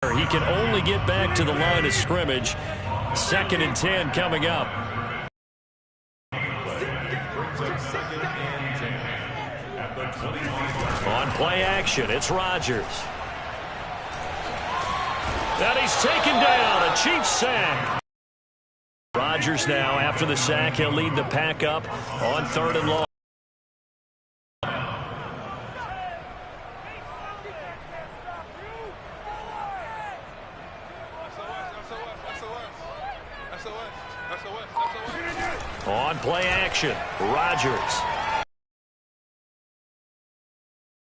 He can only get back to the line of scrimmage. 2nd and 10 coming up. On play action, it's Rodgers. And he's taken down, a Chiefs sack. Rodgers now, after the sack, he'll lead the pack up on 3rd and long. On play action, Rodgers.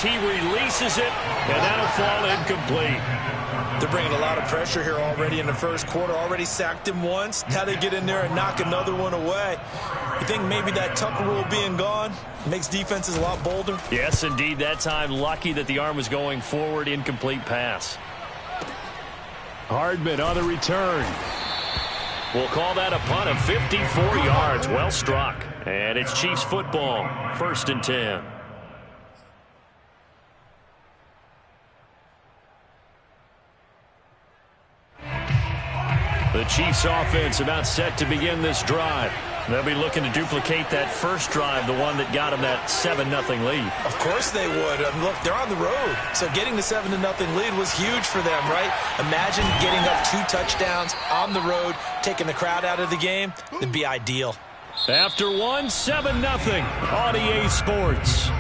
He releases it, and that'll fall incomplete. They're bringing a lot of pressure here already in the first quarter. Already sacked him once. Now they get in there and knock another one away. You think maybe that Tucker rule being gone makes defenses a lot bolder? Yes, indeed. That time, lucky that the arm was going forward. Incomplete pass. Hardman on the return. We'll call that a punt of 54 yards. Well struck. And it's Chiefs football. 1st and 10. The Chiefs offense about set to begin this drive. They'll be looking to duplicate that first drive, the one that got them that 7-0 lead. Of course they would. Look, they're on the road, so getting the 7-0 lead was huge for them, right? Imagine getting up 2 touchdowns on the road, taking the crowd out of the game. It'd be ideal. After 7-0 on EA Sports.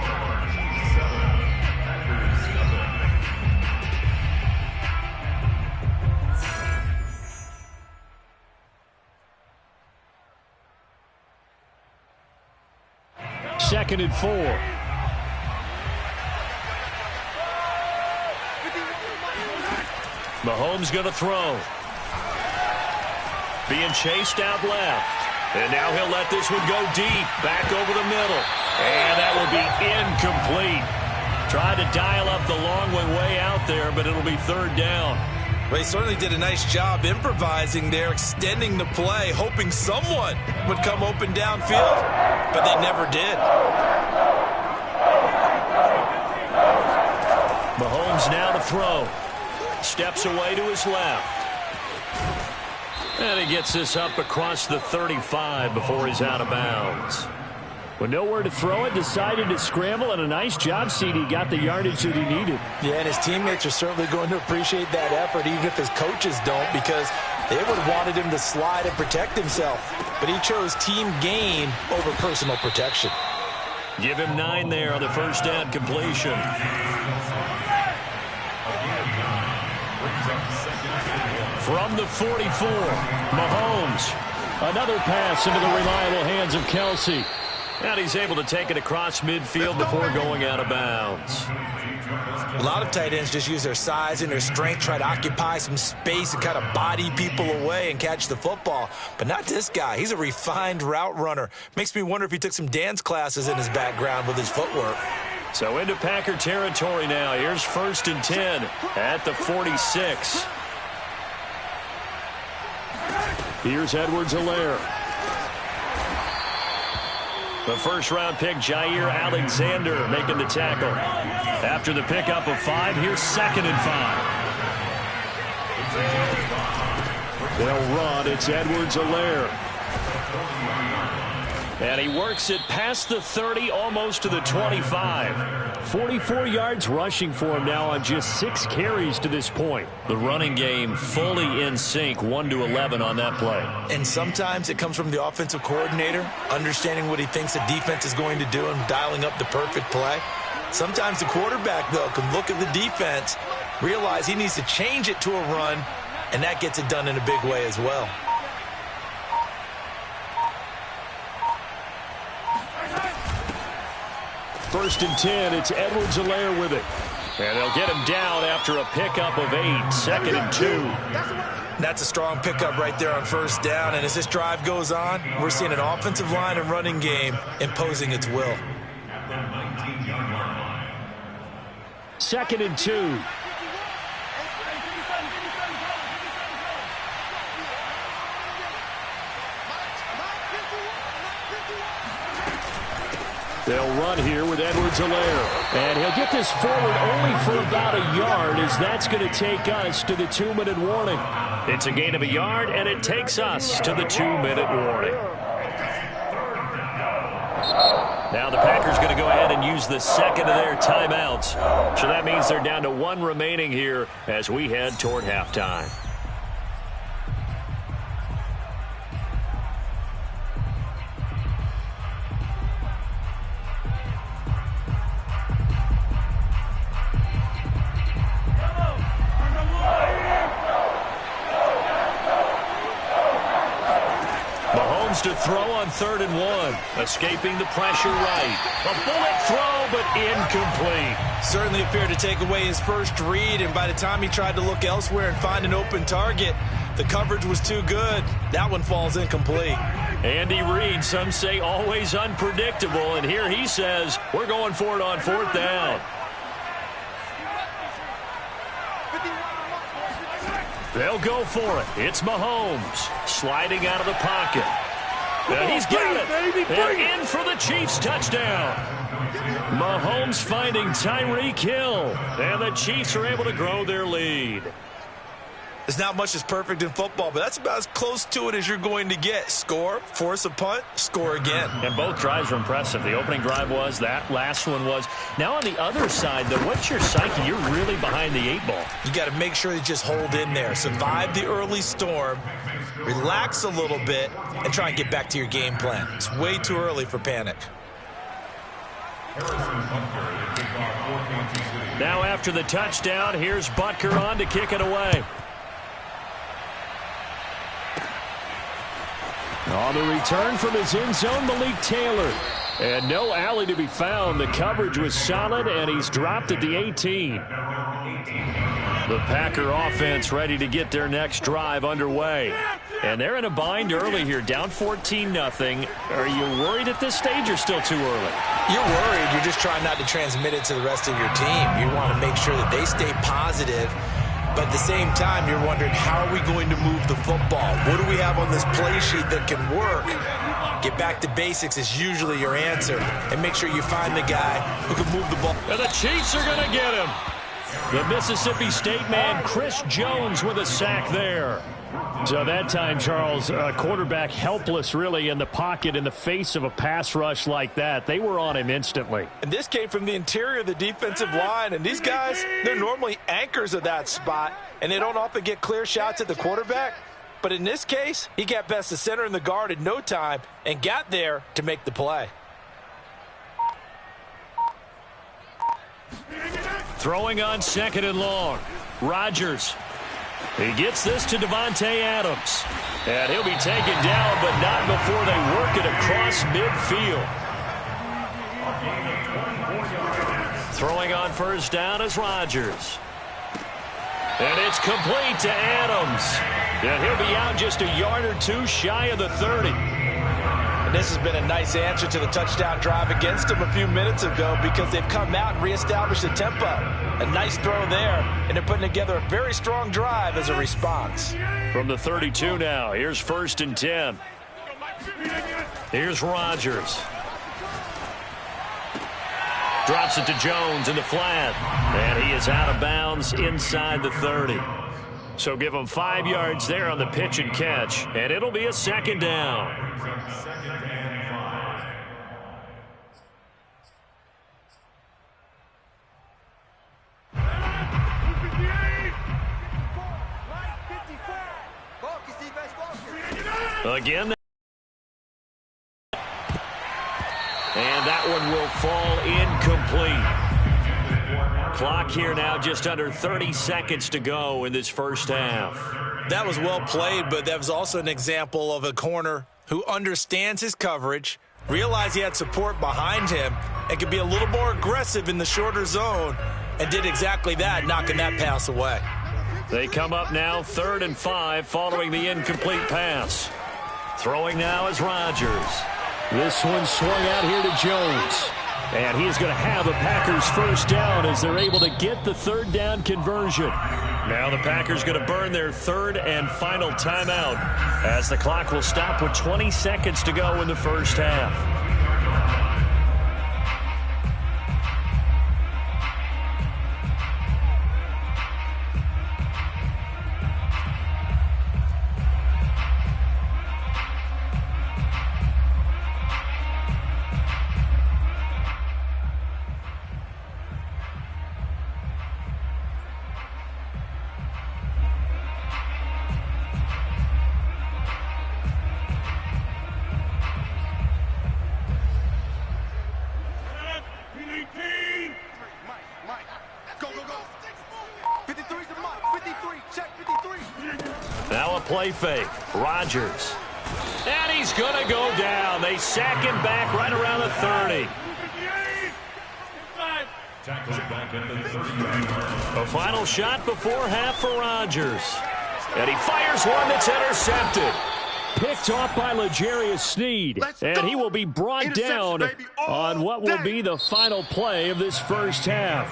Second and 4. Mahomes going to throw. Being chased out left. And now he'll let this one go deep. Back over the middle. And that will be incomplete. Tried to dial up the long one way out there, but it'll be 3rd down. Well, he certainly did a nice job improvising there, extending the play, hoping someone would come open downfield, but they never did. Mahomes now to throw. Steps away to his left. And he gets this up across the 35 before he's out of bounds. With nowhere to throw it, decided to scramble, and a nice job, CD. Got the yardage that he needed. Yeah, and his teammates are certainly going to appreciate that effort, even if his coaches don't, because they would have wanted him to slide and protect himself. But he chose team gain over personal protection. Give him 9 there on the first down completion. From the 44, Mahomes. Another pass into the reliable hands of Kelsey. And he's able to take it across midfield before going out of bounds. A lot of tight ends just use their size and their strength, try to occupy some space and kind of body people away and catch the football. But not this guy. He's a refined route runner. Makes me wonder if he took some dance classes in his background with his footwork. So into Packer territory now. Here's 1st and 10 at the 46. Here's Edwards-Helaire. The first-round pick, Jair Alexander, making the tackle. After the pickup of 5, here's 2nd and 5. They'll run. It's Edwards-Helaire. And he works it past the 30, almost to the 25. 44 yards rushing for him now on just 6 carries to this point. The running game fully in sync, 1 to 11 on that play. And sometimes it comes from the offensive coordinator, understanding what he thinks the defense is going to do and dialing up the perfect play. Sometimes the quarterback, though, can look at the defense, realize he needs to change it to a run, and that gets it done in a big way as well. First and 10, it's Edwards-Helaire with it. And they'll get him down after a pickup of 8, 2nd and 2. That's a strong pickup right there on first down, and as this drive goes on, we're seeing an offensive line and running game imposing its will. 2nd and 2. They'll run here with Edwards-Helaire. And he'll get this forward only for about a yard, as that's going to take us to the 2-minute warning. It's a gain of a yard, and it takes us to the 2-minute warning. Now the Packers going to go ahead and use the second of their timeouts. So that means they're down to 1 remaining here as we head toward halftime. To throw on 3rd and 1. Escaping the pressure right. A bullet throw, but incomplete. Certainly appeared to take away his first read, and by the time he tried to look elsewhere and find an open target, the coverage was too good. That one falls incomplete. Andy Reid, some say always unpredictable, and here he says, we're going for it on 4th down. They'll go for it. It's Mahomes sliding out of the pocket. And he's got it. And in for the Chiefs touchdown. Mahomes finding Tyreek Hill. And the Chiefs are able to grow their lead. There's not much that's perfect in football, but that's about as close to it as you're going to get. Score, force a punt, score again. And both drives were impressive. The opening drive was, that last one was. Now on the other side, though, what's your psyche? You're really behind the 8 ball. You got to make sure you just hold in there. Survive the early storm, relax a little bit, and try and get back to your game plan. It's way too early for panic. Now after the touchdown, here's Butker on to kick it away. On the return from his end zone, Malik Taylor. And no alley to be found. The coverage was solid, and he's dropped at the 18. The Packer offense ready to get their next drive underway. And they're in a bind early here, down 14-0. Are you worried at this stage or still too early? You're worried. You're just trying not to transmit it to the rest of your team. You want to make sure that they stay positive. But at the same time, you're wondering, how are we going to move the football? What do we have on this play sheet that can work? Get back to basics is usually your answer. And make sure you find the guy who can move the ball. And the Chiefs are going to get him. The Mississippi State man, Chris Jones, with a sack there. So that time, Charles, quarterback helpless really in the pocket in the face of a pass rush like that. They were on him instantly. And this came from the interior of the defensive line. And these guys, they're normally anchors of that spot. And they don't often get clear shots at the quarterback. But in this case, he got past the center and the guard in no time and got there to make the play. Throwing on 2nd and long. Rodgers. He gets this to Devontae Adams. And he'll be taken down, but not before they work it across midfield. Throwing on 1st down is Rodgers. And it's complete to Adams. And he'll be out just a yard or two shy of the 30. And this has been a nice answer to the touchdown drive against them a few minutes ago, because they've come out and reestablished the tempo. A nice throw there, and they're putting together a very strong drive as a response. From the 32 now, here's 1st and 10. Here's Rodgers. Drops it to Jones in the flat. And he is out of bounds inside the 30. So give him 5 yards there on the pitch and catch. And it'll be a 2nd down. Again. And that one will fall incomplete. Clock here now just under 30 seconds to go in this first half. That was well played, but that was also an example of a corner who understands his coverage, realized he had support behind him, and could be a little more aggressive in the shorter zone, and did exactly that, knocking that pass away. They come up now 3rd and 5 following the incomplete pass. Throwing now is Rodgers. This one swung out here to Jones. And he's going to have the Packers 1st down as they're able to get the 3rd down conversion. Now the Packers going to burn their 3rd and final timeout as the clock will stop with 20 seconds to go in the first half. Now a play fake. Rodgers. And he's going to go down. They sack him back right around the 30. A final shot before half for Rodgers. And he fires one that's intercepted. Picked off by L'Jarius Sneed. And he will be brought down on what will be the final play of this first half.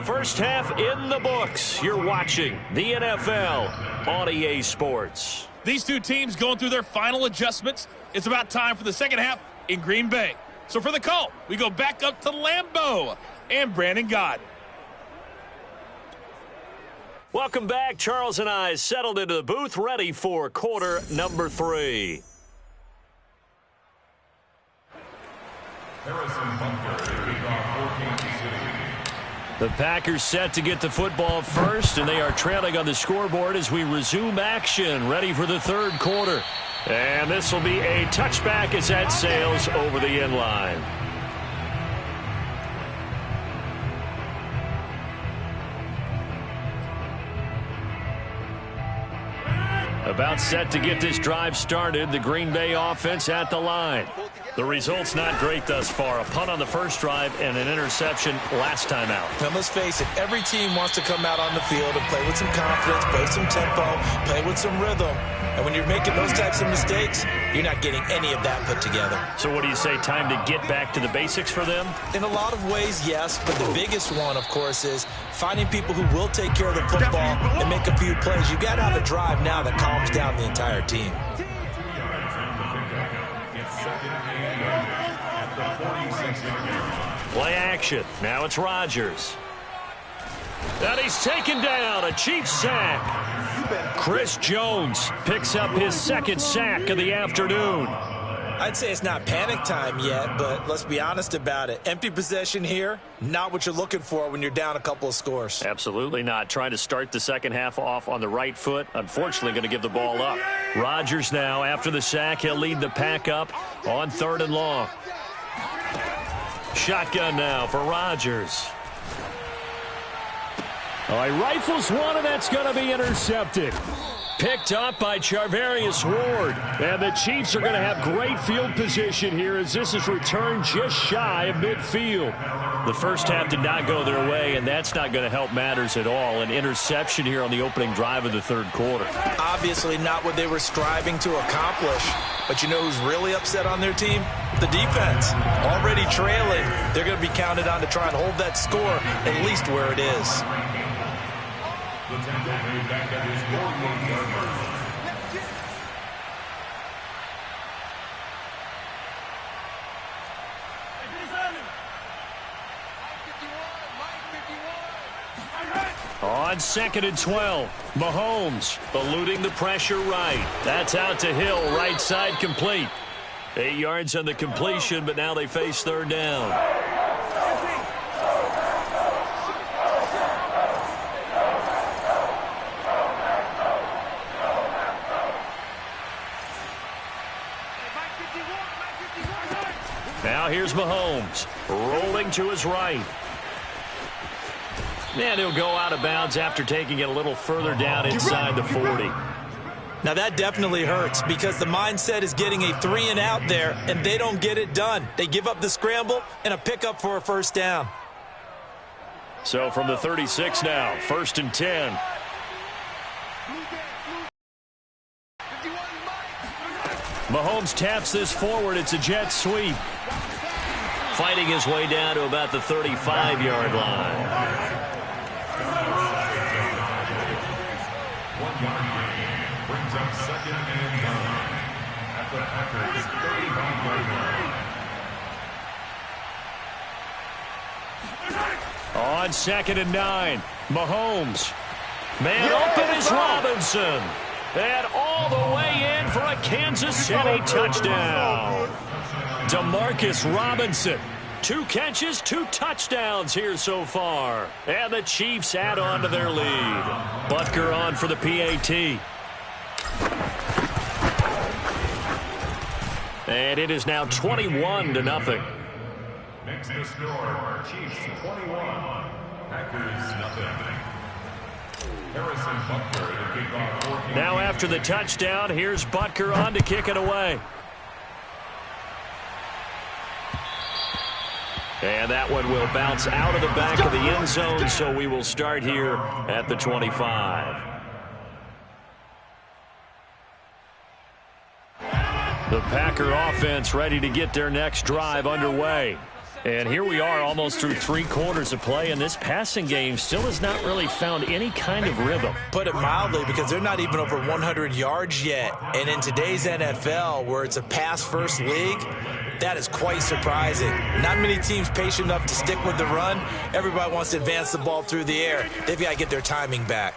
First half in the books. You're watching the NFL on EA Sports. These two teams going through their final adjustments. It's about time for the second half in Green Bay. So for the call, we go back up to Lambeau and Brandon Gott. Welcome back. Charles and I settled into the booth, ready for quarter number 3. The Packers set to get the football first, and they are trailing on the scoreboard as we resume action, ready for the third quarter. And this will be a touchback as that sails over the end line. About set to get this drive started, the Green Bay offense at the line. The result's not great thus far. A punt on the first drive and an interception last time out. Now, let's face it, every team wants to come out on the field and play with some confidence, play some tempo, play with some rhythm. And when you're making those types of mistakes, you're not getting any of that put together. So what do you say, time to get back to the basics for them? In a lot of ways, yes, but the biggest one, of course, is finding people who will take care of the football and make a few plays. You've got to have a drive now that calms down the entire team. Play action. Now it's Rodgers. And he's taken down. A Chiefs sack. Chris Jones picks up his second sack of the afternoon. I'd say it's not panic time yet, but let's be honest about it. Empty possession here, not what you're looking for when you're down a couple of scores. Absolutely not. Trying to start the second half off on the right foot. Unfortunately, going to give the ball up. Rodgers now, after the sack, he'll lead the pack up on 3rd and long. Shotgun now for Rodgers. He rifles one, and that's going to be intercepted. Picked up by Charvarius Ward. And the Chiefs are going to have great field position here as this is returned just shy of midfield. The first half did not go their way, and that's not going to help matters at all. An interception here on the opening drive of the third quarter. Obviously not what they were striving to accomplish. But you know who's really upset on their team? The defense. Already trailing. They're going to be counted on to try and hold that score at least where it is. On 2nd and 12, Mahomes eluding the pressure right. That's out to Hill, right side complete. 8 yards on the completion, but now they face 3rd down. Now here's Mahomes, rolling to his right. And he'll go out of bounds after taking it a little further down inside the 40. Now that definitely hurts because the mindset is getting a 3 and out there, and they don't get it done. They give up the scramble and a pickup for a first down. So from the 36 now, 1st and 10. Mahomes taps this forward. It's a jet sweep. Fighting his way down to about the 35-yard line. Brings up 2nd and 9 at the Packers 35-yard line. On 2nd and 9, Mahomes. Man open is Robinson. And all the way in for a Kansas City touchdown. Demarcus Robinson. 2 catches, 2 touchdowns here so far. And the Chiefs add on to their lead. Butker on for the PAT. And it is now 21-0. Makes the score, Chiefs 21, Packers nothing. Harrison Butker to kick off 14. Now after the touchdown, here's Butker on to kick it away. And that one will bounce out of the back of the end zone, so we will start here at the 25. The Packer offense ready to get their next drive underway. And here we are almost through 3 quarters of play, and this passing game still has not really found any kind of rhythm. Put it mildly, because they're not even over 100 yards yet. And in today's NFL, where it's a pass-first league, that is quite surprising. Not many teams patient enough to stick with the run. Everybody wants to advance the ball through the air. They've got to get their timing back.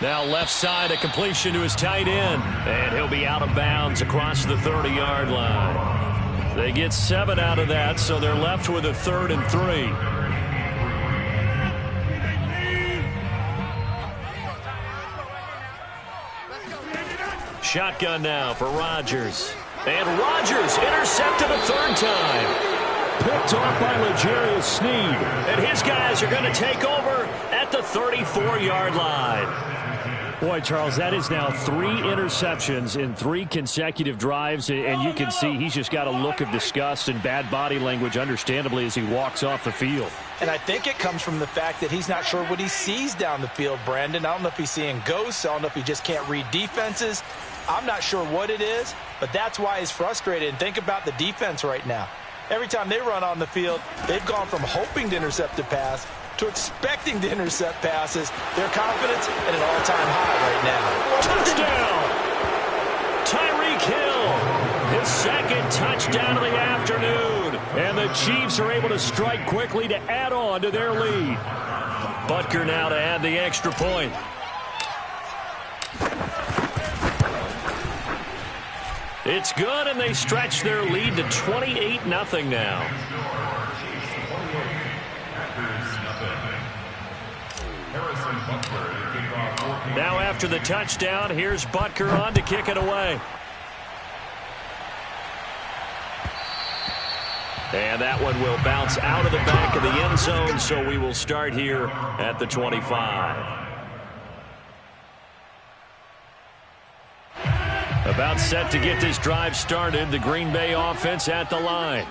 Now left side, a completion to his tight end. And he'll be out of bounds across the 30-yard line. They get 7 out of that, so they're left with a 3rd and 3. Shotgun now for Rodgers. And Rodgers intercepted a 3rd time. Picked off by L'Jarius Sneed. And his guys are going to take over at the 34-yard line. Boy, Charles, that is now 3 interceptions in 3 consecutive drives, and you can see he's just got a look of disgust and bad body language, understandably, as he walks off the field. And I think it comes from the fact that he's not sure what he sees down the field, Brandon. I don't know if he's seeing ghosts. I don't know if he just can't read defenses. I'm not sure what it is, but that's why he's frustrated. And think about the defense right now. Every time they run on the field, they've gone from hoping to intercept a pass to expecting to intercept passes. Their confidence at an all-time high right now. Touchdown! Tyreek Hill, his 2nd touchdown of the afternoon. And the Chiefs are able to strike quickly to add on to their lead. Butker now to add the extra point. It's good, and they stretch their lead to 28-0 now. Now after the touchdown, here's Butker on to kick it away. And that one will bounce out of the back of the end zone, so we will start here at the 25. About set to get this drive started, the Green Bay offense at the line.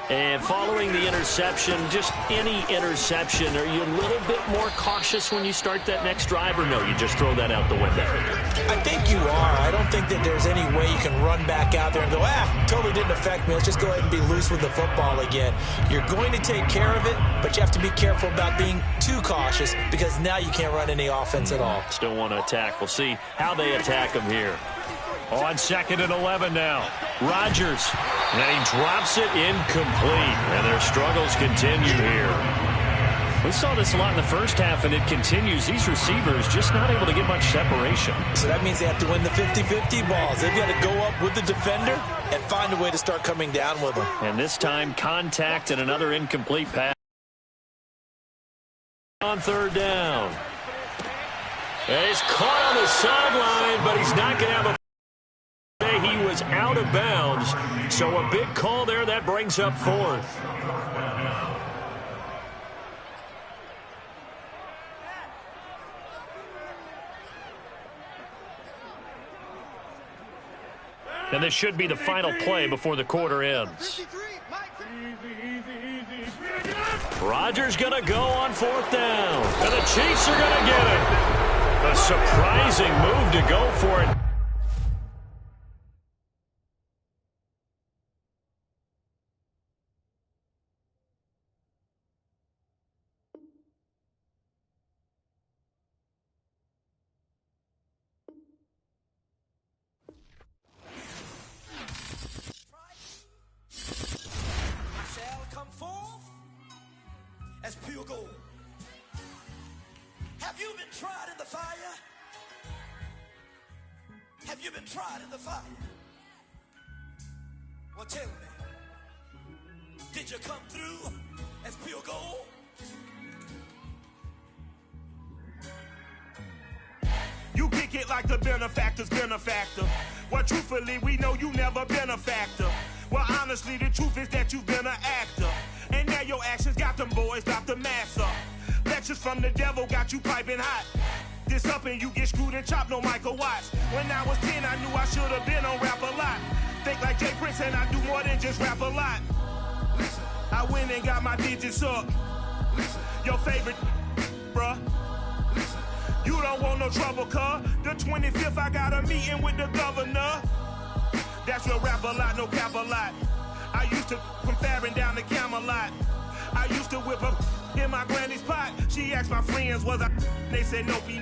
And following the interception, just any interception, are you a little bit more cautious when you start that next drive, or no, you just throw that out the window? I think you are. I don't think that there's any way you can run back out there and go, totally didn't affect me. Let's just go ahead and be loose with the football again. You're going to take care of it, but you have to be careful about being too cautious, because now you can't run any offense at all. Still want to attack. We'll see how they attack him here. On 2nd and 11 now. Rodgers. And he drops it incomplete. And their struggles continue here. We saw this a lot in the first half, and it continues. These receivers just not able to get much separation. So that means they have to win the 50-50 balls. They've got to go up with the defender and find a way to start coming down with them. And this time, contact and another incomplete pass. On 3rd down. And he's caught on the sideline, but he's not going to have a... He was out of bounds, so a big call there that brings up 4th. And this should be the final play before the quarter ends. Rodgers gonna go on 4th down, and the Chiefs are gonna get it. A surprising move to go for it. As pure gold. Have you been tried in the fire? Have you been tried in the fire? Well, tell me, did you come through as pure gold? You kick it like the benefactor's benefactor. Well, truthfully, we know you never been a factor. Well, honestly, the truth is that you've been an actor. And now your actions got them boys about to mass up. Let Instructions from the devil got you piping hot. This up and you get screwed and chopped, no Michael Watts. When I was 10, I knew I should have been on Rap a Lot. Think like Jay Prince and I do more than just rap a lot. I went and got my digits up. Your favorite, bruh. You don't want no trouble, cuz. The 25th, I got a meeting with the governor. That's real Rap a Lot, no cap a lot. I used to from Farron down to Camelot. I used to whip up in my granny's pot. She asked my friends, was I? They said, nope, he